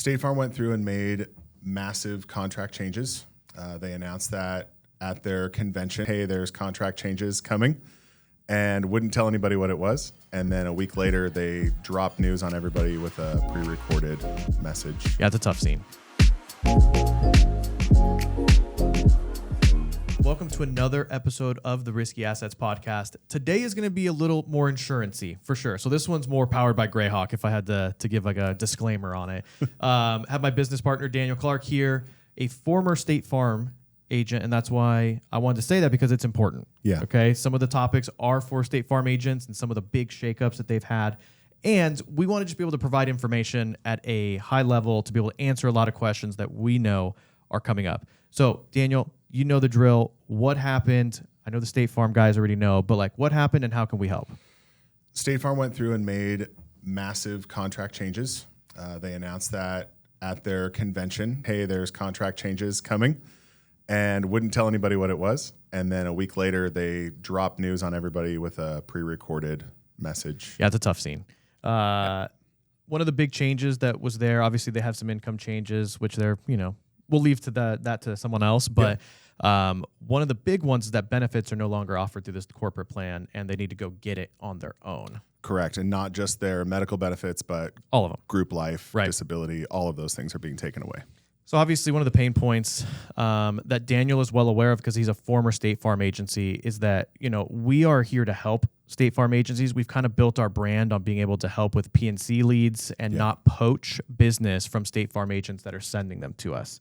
State Farm went through and made massive contract changes. They announced that at their convention, hey, there's contract changes coming, and wouldn't tell anybody what it was. And then a week later, they dropped news on everybody with a pre-recorded message. Yeah, it's a tough scene. Welcome to another episode of the Risky Assets Podcast. Today is going to be a little more insurance-y, for sure. So this one's more powered by Greyhawk, if I had to give like a disclaimer on it. Have my business partner, Clarke, here, a former State Farm agent, and that's why I wanted to say that, because it's important. Yeah. Okay. Some of the topics are for State Farm agents and some of the big shakeups that they've had. And we want to just be able to provide information at a high level to be able to answer a lot of questions that we know are coming up. So, Daniel, you know the drill. What happened? I know the State Farm guys already know, but like, what happened and how can we help? State Farm went through and made massive contract changes. They announced that at their convention, hey, there's contract changes coming, and wouldn't tell anybody what it was. And then a week later, they dropped news on everybody with a pre-recorded message. Yeah, it's a tough scene. One of the big changes that was there, obviously they have some income changes, which they're, we'll leave to that to someone else. But one of the big ones is that benefits are no longer offered through this corporate plan, and they need to go get it on their own. Correct. And not just their medical benefits, but all of them. Group life, right. Disability, all of those things are being taken away. So obviously one of the pain points that Daniel is well aware of, because he's a former State Farm agency, is that, we are here to help State Farm agencies. We've kind of built our brand on being able to help with P&C leads and not poach business from State Farm agents that are sending them to us.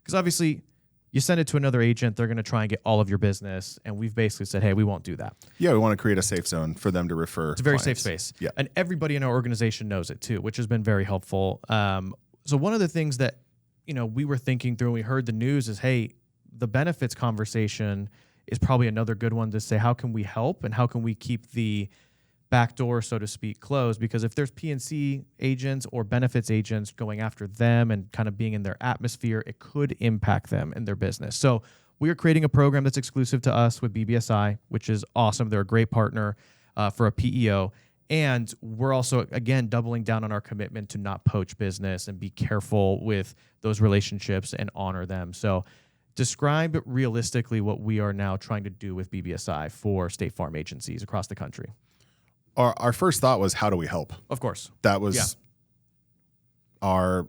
Because obviously you send it to another agent, they're going to try and get all of your business. And we've basically said, hey, we won't do that. Yeah, we want to create a safe zone for them to refer. It's a very clients. safe space. Yeah. And everybody in our organization knows it too, which has been very helpful. So one of the things that we were thinking through when we heard the news is, hey, the benefits conversation is probably another good one to say, how can we help and how can we keep the back door, so to speak, closed? Because if there's P&C agents or benefits agents going after them and kind of being in their atmosphere, it could impact them and their business. So we are creating a program that's exclusive to us with BBSI, which is awesome. They're a great partner for a PEO. And we're also, again, doubling down on our commitment to not poach business and be careful with those relationships and honor them. So describe realistically what we are now trying to do with BBSI for State Farm agencies across the country. Our first thought was, how do we help? Of course. That was our,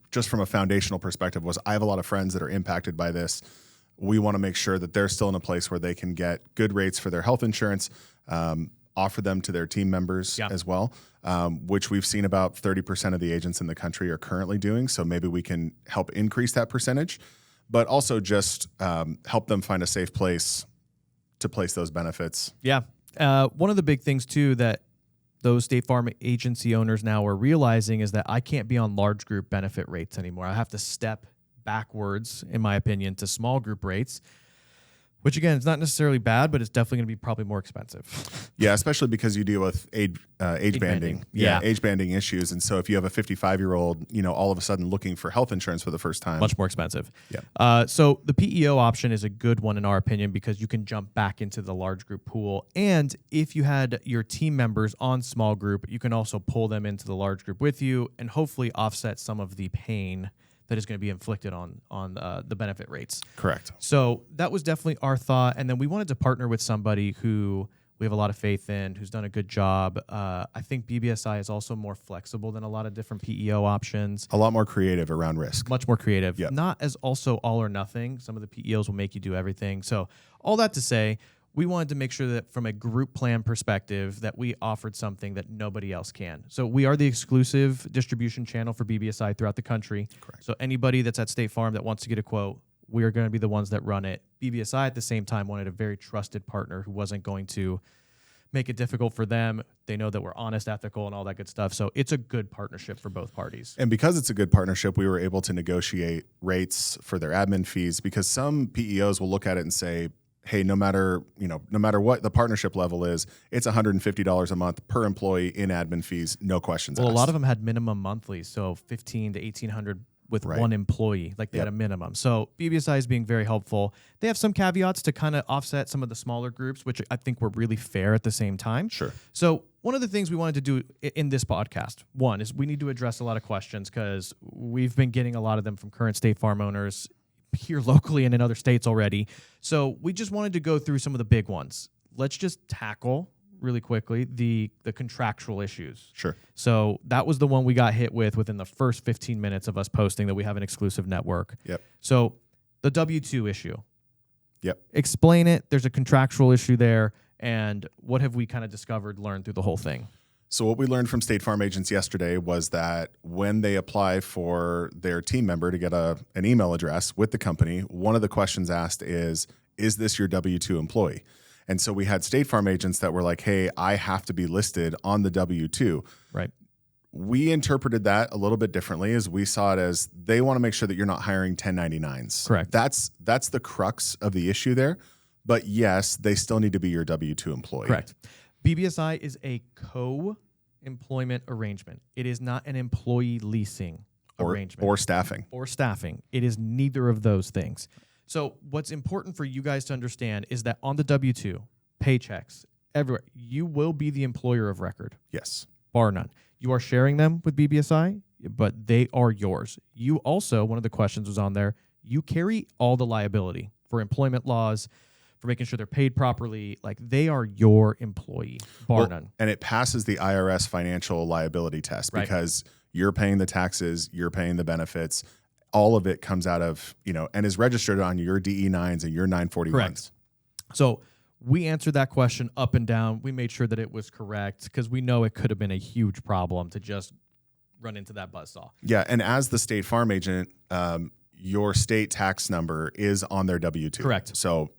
just from a foundational perspective, was I have a lot of friends that are impacted by this. We want to make sure that they're still in a place where they can get good rates for their health insurance, offer them to their team members as well, which we've seen about 30% of the agents in the country are currently doing. So maybe we can help increase that percentage, but also just help them find a safe place to place those benefits. Yeah. One of the big things too that those State Farm agency owners now are realizing is that I can't be on large group benefit rates anymore. I have to step backwards, in my opinion, to small group rates, which again, is not necessarily bad, but it's definitely going to be probably more expensive. Yeah, especially because you deal with age banding. Yeah, age banding issues. And so if you have a 55-year-old, all of a sudden looking for health insurance for the first time. Much more expensive. Yeah. So the PEO option is a good one in our opinion, because you can jump back into the large group pool. And if you had your team members on small group, you can also pull them into the large group with you and hopefully offset some of the pain that is going to be inflicted on the benefit rates. Correct. So that was definitely our thought. And then we wanted to partner with somebody who we have a lot of faith in, who's done a good job. I think BBSI is also more flexible than a lot of different PEO options. A lot more creative around risk. Much more creative. Yep. Not as also all or nothing. Some of the PEOs will make you do everything. So all that to say, we wanted to make sure that from a group plan perspective that we offered something that nobody else can. So we are the exclusive distribution channel for BBSI throughout the country. Correct. So anybody that's at State Farm that wants to get a quote, we are going to be the ones that run it. BBSI at the same time wanted a very trusted partner who wasn't going to make it difficult for them. They know that we're honest, ethical, and all that good stuff. So it's a good partnership for both parties. And because it's a good partnership, we were able to negotiate rates for their admin fees, because some PEOs will look at it and say, hey, no matter what the partnership level is, it's $150 a month per employee in admin fees, no questions asked. Well, a lot of them had minimum monthly, so $1,500 to $1,800 with one employee, like they had a minimum. So BBSI is being very helpful. They have some caveats to kind of offset some of the smaller groups, which I think were really fair at the same time. Sure. So one of the things we wanted to do in this podcast, one, is we need to address a lot of questions because we've been getting a lot of them from current State Farm owners here locally and in other states already. So we just wanted to go through some of the big ones. Let's just tackle really quickly the contractual issues. Sure. So that was the one we got hit with within the first 15 minutes of us posting that we have an exclusive network. Yep. So the W-2 issue. Yep. Explain it. There's a contractual issue there. And what have we kind of learned through the whole thing? So what we learned from State Farm agents yesterday was that when they apply for their team member to get an email address with the company, one of the questions asked is this your W-2 employee? And so we had State Farm agents that were like, hey, I have to be listed on the W-2. Right. We interpreted that a little bit differently as we saw it as they want to make sure that you're not hiring 1099s. Correct. That's the crux of the issue there. But yes, they still need to be your W-2 employee. Correct. BBSI is a co-employment arrangement. It is not an employee leasing arrangement. Or staffing. Or staffing. It is neither of those things. So what's important for you guys to understand is that on the W-2, paychecks, everywhere, you will be the employer of record. Yes. Bar none. You are sharing them with BBSI, but they are yours. You also, one of the questions was on there, you carry all the liability for employment laws, for making sure they're paid properly. Like, they are your employee, bar none. And it passes the IRS financial liability test because you're paying the taxes, you're paying the benefits. All of it comes out of, and is registered on your DE-9s and your 941s. Correct. So we answered that question up and down. We made sure that it was correct because we know it could have been a huge problem to just run into that buzzsaw. Yeah, and as the State Farm agent, your state tax number is on their W-2. Correct. So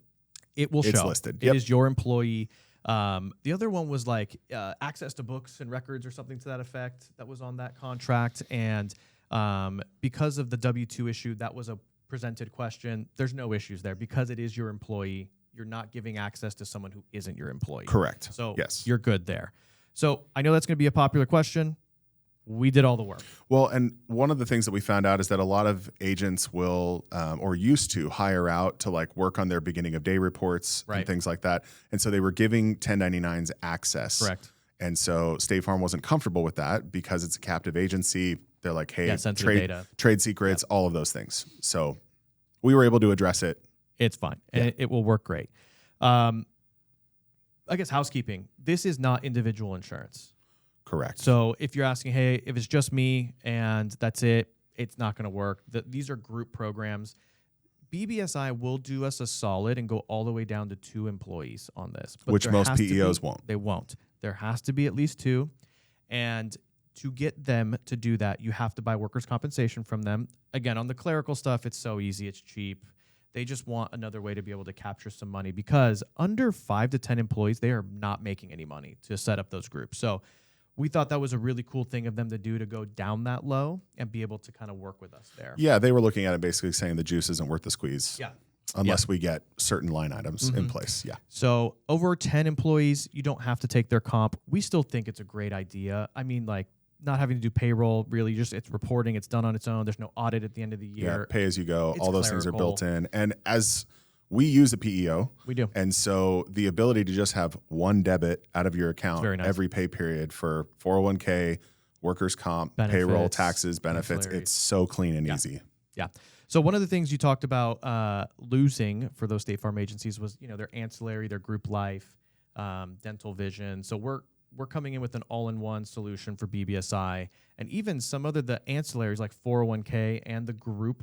it will show. It's listed. It is your employee. The other one was like access to books and records or something to that effect that was on that contract. And because of the W-2 issue, that was a presented question. There's no issues there because it is your employee. You're not giving access to someone who isn't your employee. Correct. So yes, you're good there. So I know that's going to be a popular question. We did all the work. Well, and one of the things that we found out is that a lot of agents will or used to hire out to like work on their beginning of day reports and things like that. And so they were giving 1099s access. Correct. And so State Farm wasn't comfortable with that because it's a captive agency. They're like, hey, trade secrets, all of those things. So we were able to address it. It's fine. And it will work great. I guess housekeeping. This is not individual insurance. Correct. So if you're asking, hey, if it's just me and that's it, it's not going to work. These are group programs. BBSI will do us a solid and go all the way down to 2 employees on this. But which most PEOs won't. They won't. There has to be at least 2. And to get them to do that, you have to buy workers' compensation from them. Again, on the clerical stuff, it's so easy. It's cheap. They just want another way to be able to capture some money because under 5 to 10 employees, they are not making any money to set up those groups. So we thought that was a really cool thing of them to do, to go down that low and be able to kind of work with us there. Yeah, they were looking at it basically saying the juice isn't worth the squeeze. Yeah. Unless we get certain line items in place. Yeah. So over 10 employees, you don't have to take their comp. We still think it's a great idea. I mean, like, not having to do payroll, really, just it's reporting, it's done on its own. There's no audit at the end of the year. Yeah, pay as you go. It's all those clerical. things are built in. And as we use a PEO. We do. And so the ability to just have one debit out of your account every pay period for 401k, workers' comp, payroll, taxes, benefits, it's so clean and easy. Yeah. So one of the things you talked about losing for those State Farm agencies was, their ancillary, their group life, dental vision. So we're coming in with an all-in-one solution for BBSI, and even some other the ancillaries like 401k and the group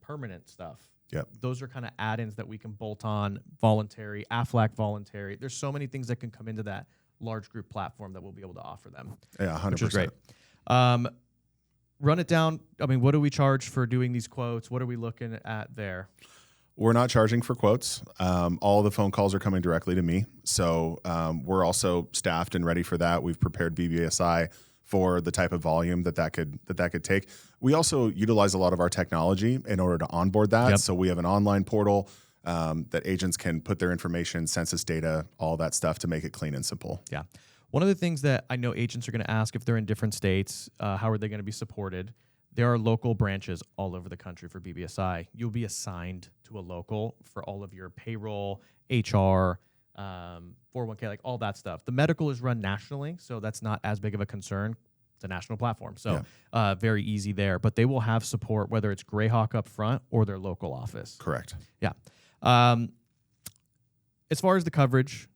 permanent stuff. Yep. Those are kind of add-ins that we can bolt on, voluntary, AFLAC voluntary. There's so many things that can come into that large group platform that we'll be able to offer them. Yeah, 100%. Which is great. Run it down. I mean, what do we charge for doing these quotes? What are we looking at there? We're not charging for quotes. All the phone calls are coming directly to me. So we're also staffed and ready for that. We've prepared BBSI for the type of volume that could take. We also utilize a lot of our technology in order to onboard that. Yep. So we have an online portal that agents can put their information, census data, all that stuff to make it clean and simple. Yeah. One of the things that I know agents are going to ask if they're in different states, how are they going to be supported? There are local branches all over the country for BBSI. You'll be assigned to a local for all of your payroll, HR, 401k, like all that stuff. The medical is run nationally, so that's not as big of a concern. It's a national platform, so very easy there. But they will have support, whether it's Greyhawk up front or their local office. Correct. Yeah. As far as the coverage,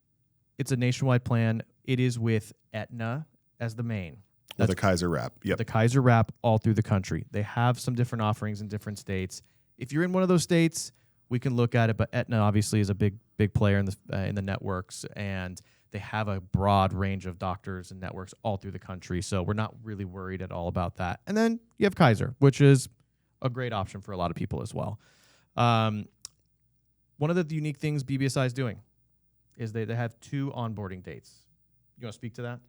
it's a nationwide plan. It is with Aetna as the main. That's the Kaiser wrap. Yep. The Kaiser wrap all through the country. They have some different offerings in different states. If you're in one of those states, we can look at it. But Aetna obviously is a big player in the networks, and they have a broad range of doctors and networks all through the country. So we're not really worried at all about that. And then you have Kaiser, which is a great option for a lot of people as well. One of the unique things BBSI is doing is they have 2 onboarding dates. You want to speak to that?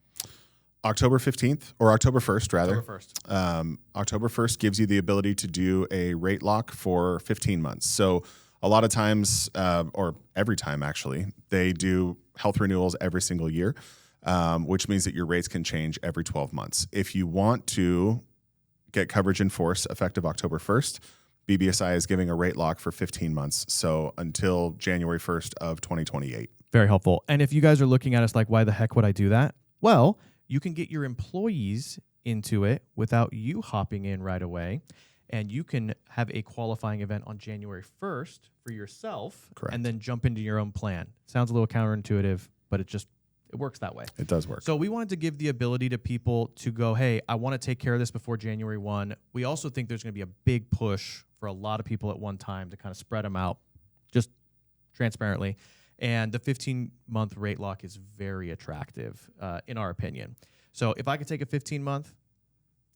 October 15th, or October 1st, rather. October 1st. October 1st gives you the ability to do a rate lock for 15 months. So a lot of times, or every time actually, they do health renewals every single year, which means that your rates can change every 12 months. If you want to get coverage in force effective October 1st, BBSI is giving a rate lock for 15 months, so until January 1st of 2028. Very helpful. And if you guys are looking at us like, why the heck would I do that? Well, you can get your employees into it without you hopping in right away, and you can have a qualifying event on January 1st for yourself. Correct. And then jump into your own plan. Sounds a little counterintuitive, but it works that way. It does work. So we wanted to give the ability to people to go, hey, I want to take care of this before January 1. We also think there's going to be a big push for a lot of people at one time to kind of spread them out just transparently. And the 15-month rate lock is very attractive, in our opinion. So if I could take a 15-month,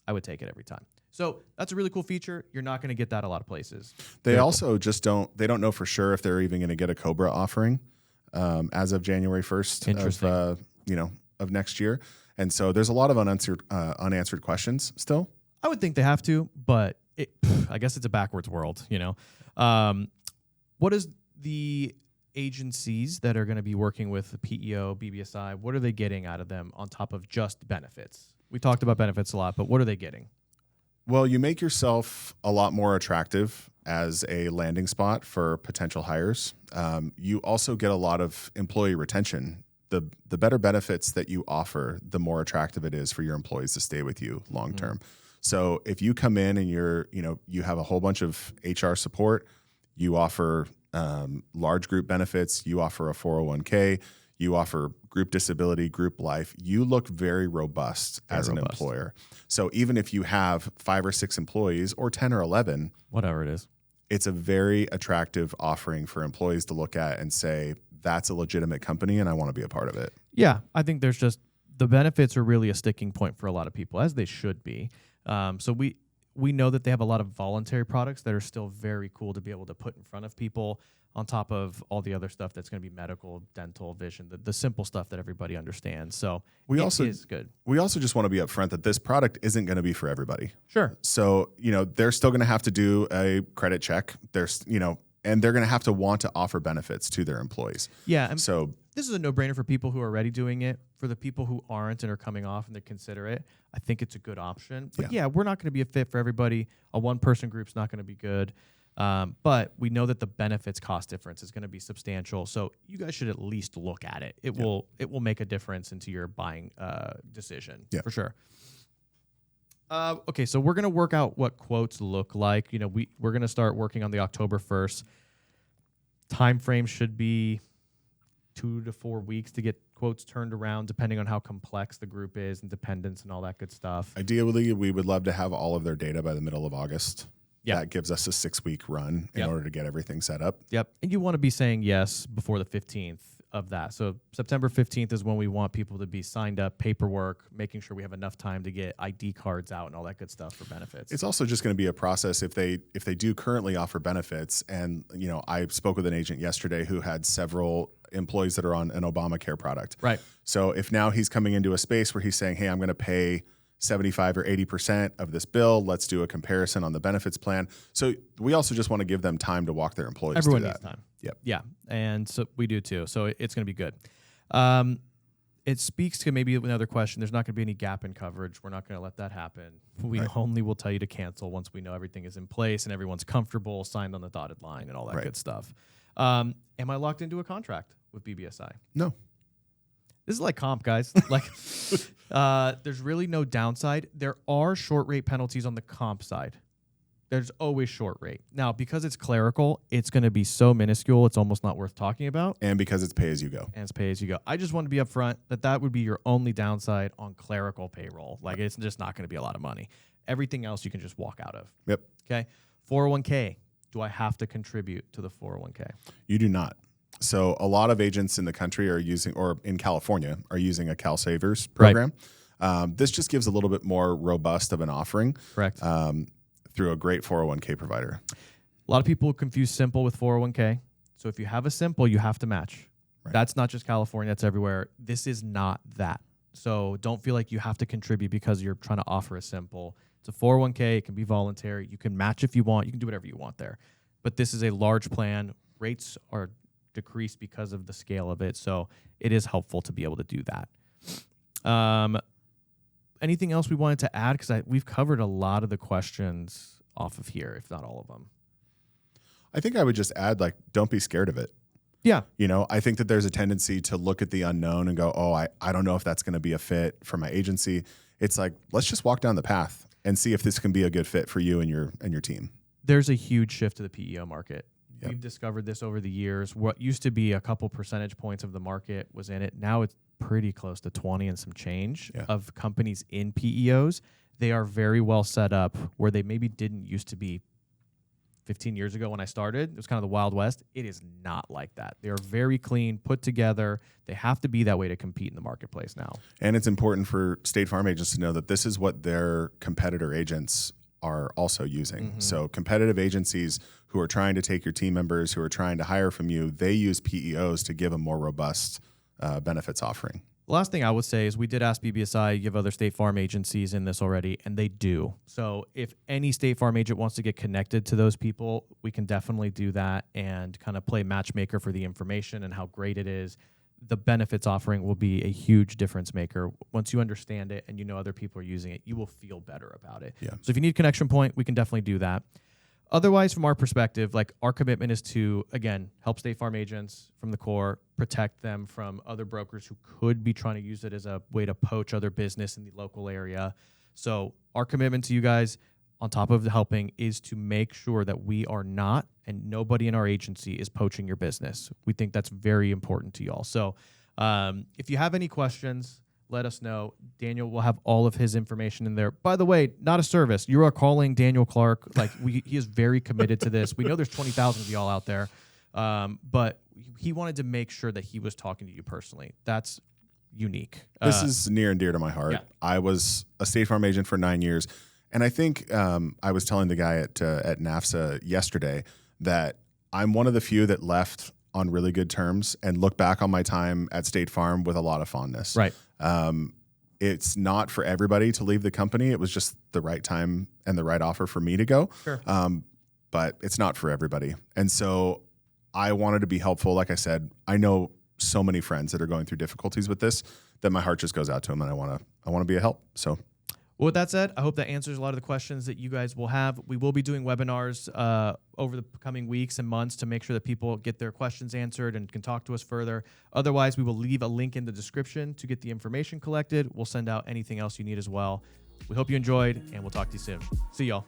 I would take it every time. So that's a really cool feature. You're not going to get that a lot of places. They also just don't know for sure if they're even going to get a COBRA offering as of January 1st of next year. And so there's a lot of unanswered questions still. I would think they have to, but I guess it's a backwards world, you know. What is the agencies that are going to be working with the PEO, BBSI, what are they getting out of them on top of just benefits? We talked about benefits a lot, but what are they getting? Well, you make yourself a lot more attractive as a landing spot for potential hires. You also get a lot of employee retention. The better benefits that you offer, the more attractive it is for your employees to stay with you long term. So if you come in and you have a whole bunch of HR support, you offer large group benefits, you offer a 401k, you offer group disability, group life, you look very robust as an employer. So even if you have 5 or 6 employees or 10 or 11, whatever it is, it's a very attractive offering for employees to look at and say, that's a legitimate company and I want to be a part of it. Yeah, I think there's just the benefits are really a sticking point for a lot of people, as they should be. So we know that they have a lot of voluntary products that are still very cool to be able to put in front of people on top of all the other stuff that's going to be medical, dental, vision, the simple stuff that everybody understands. So it is good. We also just want to be upfront that this product isn't going to be for everybody. Sure. So, they're still going to have to do a credit check. And they're going to have to want to offer benefits to their employees. Yeah. So this is a no-brainer for people who are already doing it. For the people who aren't and are coming off and they consider it, I think it's a good option. But yeah we're not going to be a fit for everybody. A one-person group's not going to be good. But we know that the benefits cost difference is going to be substantial. So you guys should at least look at it. It will make a difference into your buying decision for sure. Okay, so we're going to work out what quotes look like. We're going to start working on the October 1st. Time frame should be 2 to 4 weeks to get quotes turned around, depending on how complex the group is and dependence and all that good stuff. Ideally, we would love to have all of their data by the middle of August. Yep. That gives us a 6-week run in order to get everything set up. Yep. And you want to be saying yes before the 15th of that. So September 15th is when we want people to be signed up, paperwork, making sure we have enough time to get ID cards out and all that good stuff for benefits. It's also just going to be a process if they do currently offer benefits. And, I spoke with an agent yesterday who had several employees that are on an Obamacare product. Right. So if now he's coming into a space where he's saying, hey, I'm going to pay 75 or 80% of this bill. Let's do a comparison on the benefits plan. So we also just want to give them time to walk their employees Everyone through needs that. time. Yep. Yeah. And so we do too. So it's going to be good. It speaks to maybe another question. There's not going to be any gap in coverage. We're not going to let that happen. We only will tell you to cancel once we know everything is in place and everyone's comfortable, signed on the dotted line and all that good stuff. Am I locked into a contract with BBSI? No. This is like comp, guys. There's really no downside. There are short rate penalties on the comp side. There's always short rate. Now, because it's clerical, it's going to be so minuscule, it's almost not worth talking about. And because it's pay as you go. And it's pay as you go. I just want to be upfront that would be your only downside on clerical payroll. Like, it's just not going to be a lot of money. Everything else you can just walk out of. Yep. Okay. 401k. Do I have to contribute to the 401k? You do not. So a lot of agents in the country are using, or in California, are using a Cal Savers program. Right. This just gives a little bit more robust of an offering. Correct. Through a great 401k provider. A lot of people confuse simple with 401k. So if you have a simple, you have to match. Right. That's not just California, that's everywhere. This is not that. So don't feel like you have to contribute because you're trying to offer a simple. It's a 401k, it can be voluntary. You can match if you want, you can do whatever you want there. But this is a large plan. Rates are decreased because of the scale of it. So it is helpful to be able to do that. Anything else we wanted to add? Because we've covered a lot of the questions off of here, if not all of them. I think I would just add, don't be scared of it. Yeah. I think that there's a tendency to look at the unknown and go, oh, I don't know if that's going to be a fit for my agency. It's like, let's just walk down the path and see if this can be a good fit for you and your team. There's a huge shift to the PEO market. Yep. We've discovered this over the years. What used to be a couple percentage points of the market was in it. Now it's pretty close to 20 and some change of companies in PEOs. They are very well set up where they maybe didn't used to be 15 years ago when I started. It was kind of the Wild West. It is not like that. They are very clean, put together. They have to be that way to compete in the marketplace now. And it's important for State Farm agents to know that this is what their competitor agents are also using. Mm-hmm. So competitive agencies who are trying to take your team members, who are trying to hire from you, they use PEOs to give a more robust benefits offering. The last thing I would say is we did ask BBSI, give other State Farm agencies in this already, and they do. So if any State Farm agent wants to get connected to those people, we can definitely do that and kind of play matchmaker for the information and how great it is. The benefits offering will be a huge difference maker. Once you understand it and you know other people are using it, you will feel better about it. Yeah. So if you need a connection point, we can definitely do that. Otherwise, from our perspective, our commitment is to, again, help State Farm agents from the core, protect them from other brokers who could be trying to use it as a way to poach other business in the local area. So our commitment to you guys, on top of the helping, is to make sure that we are not, and nobody in our agency is poaching your business. We think that's very important to y'all. So if you have any questions, let us know. Daniel will have all of his information in there. By the way, not a service. You are calling Daniel Clarke. He is very committed to this. We know there's 20,000 of y'all out there, but he wanted to make sure that he was talking to you personally. That's unique. This is near and dear to my heart. Yeah. I was a State Farm agent for 9 years, and I think I was telling the guy at NAFSA yesterday that I'm one of the few that left on really good terms and look back on my time at State Farm with a lot of fondness. Right. It's not for everybody to leave the company. It was just the right time and the right offer for me to go. Sure. But it's not for everybody. And so I wanted to be helpful. Like I said, I know so many friends that are going through difficulties with this that my heart just goes out to them, and I want to be a help. So. Well, with that said, I hope that answers a lot of the questions that you guys will have. We will be doing webinars over the coming weeks and months to make sure that people get their questions answered and can talk to us further. Otherwise, we will leave a link in the description to get the information collected. We'll send out anything else you need as well. We hope you enjoyed, and we'll talk to you soon. See y'all.